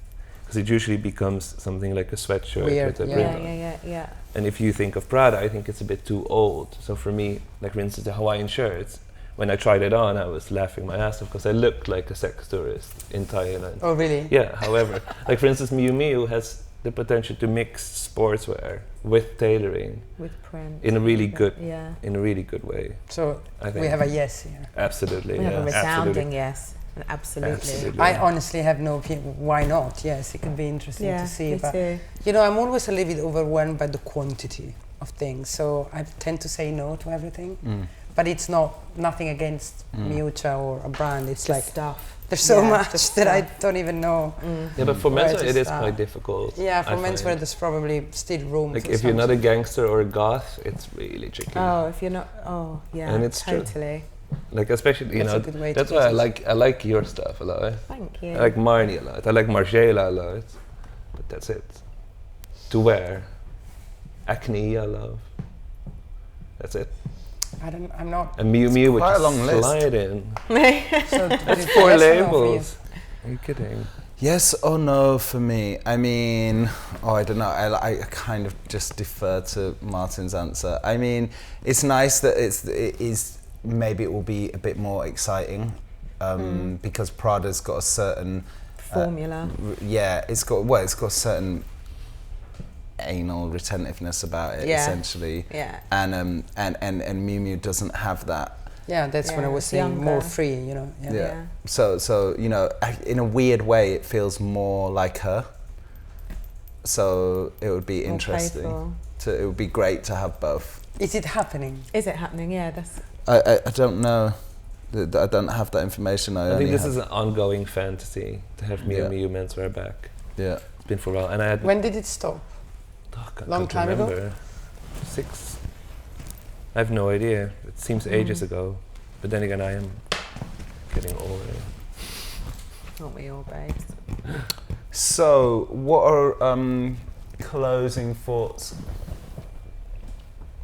because it usually becomes something like a sweatshirt with a print on. Yeah. And if you think of Prada, I think it's a bit too old. So for me, like for instance, the Hawaiian shirts, when I tried it on, I was laughing my ass off because I looked like a sex tourist in Thailand. Oh, really? Yeah, however, like for instance, Miu Miu has the potential to mix sportswear with tailoring. With print. In a really good way. So I think we have a yes here. Absolutely. We have a resounding yes. Absolutely. I honestly have no opinion. Why not? Yes, it could be interesting to see. But you know, I'm always a little bit overwhelmed by the quantity of things, so I tend to say no to everything. But it's nothing against Miuccia or a brand. It's like stuff. There's so much that I don't even know. Yeah, but for menswear it is quite difficult. Yeah, for menswear there's probably still room. Like if you're not a gangster or a goth, it's really tricky. Oh, if you're not, and it's totally. True. Like especially, that's why I like your stuff a lot. Thank you. I like Marnie a lot. I like Margiela a lot. But that's it. To wear. Acne I love. That's it. I'm not. And Miu Miu would quite a long slide in. So that's 4 labels. Are you kidding? Yes or no for me? I mean, I don't know. I kind of just defer to Martin's answer. I mean, it's nice that it is. Maybe it will be a bit more exciting because Prada's got a certain formula. It's got a certain anal retentiveness about it essentially. Yeah. And Miu Miu doesn't have that. Yeah, that's when I was saying more free, you know. Yeah. So you know, in a weird way, it feels more like her. So it would be interesting. It would be great to have both. Is it happening? Yeah, that's. I don't know. I don't have that information. I think this is an ongoing fantasy to have Miu Miu menswear back. Yeah, it's been for a while, and I had. When did it stop? Long time ago. 6. I have no idea. It seems ages ago, but then again, I am getting older. Aren't we all, babes? So, what are closing thoughts,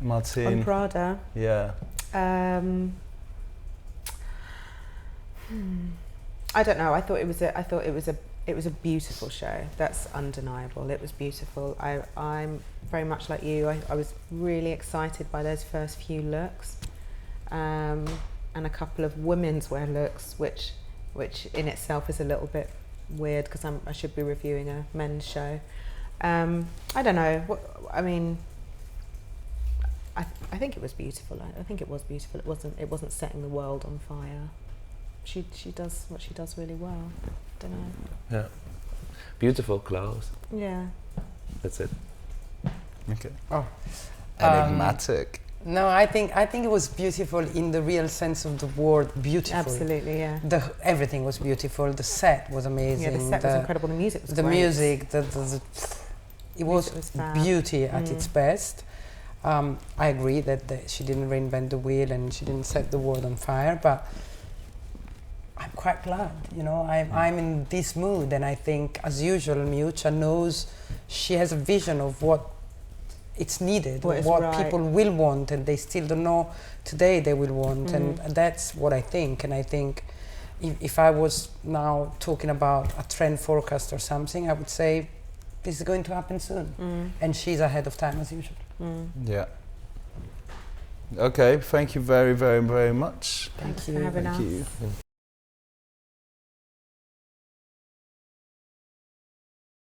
Martine? On Prada. Yeah. I don't know. I thought it was a beautiful show. That's undeniable. It was beautiful. I'm very much like you. I was really excited by those first few looks, and a couple of womenswear looks, which in itself is a little bit weird because I should be reviewing a men's show. I don't know. I mean, I think it was beautiful. I think it was beautiful. It wasn't setting the world on fire. She does what she does really well. don't know. Yeah. Beautiful clothes. Yeah. That's it. Okay. Oh. Enigmatic. No, I think it was beautiful in the real sense of the word. Beautiful. Absolutely, yeah. Everything was beautiful. The set was amazing. Yeah, the set was incredible. The music was great. Music, it was beauty at its best. I agree that she didn't reinvent the wheel and she didn't set the world on fire, but I'm quite glad. You know, I'm in this mood, and I think, as usual, Miuccia knows. She has a vision of what it's needed, what people will want, and they still don't know today they will want, and that's what I think. And I think if I was now talking about a trend forecast or something, I would say this is going to happen soon, and she's ahead of time as usual. Yeah. Okay, thank you very, very, very much. Thanks for having us. Thank you.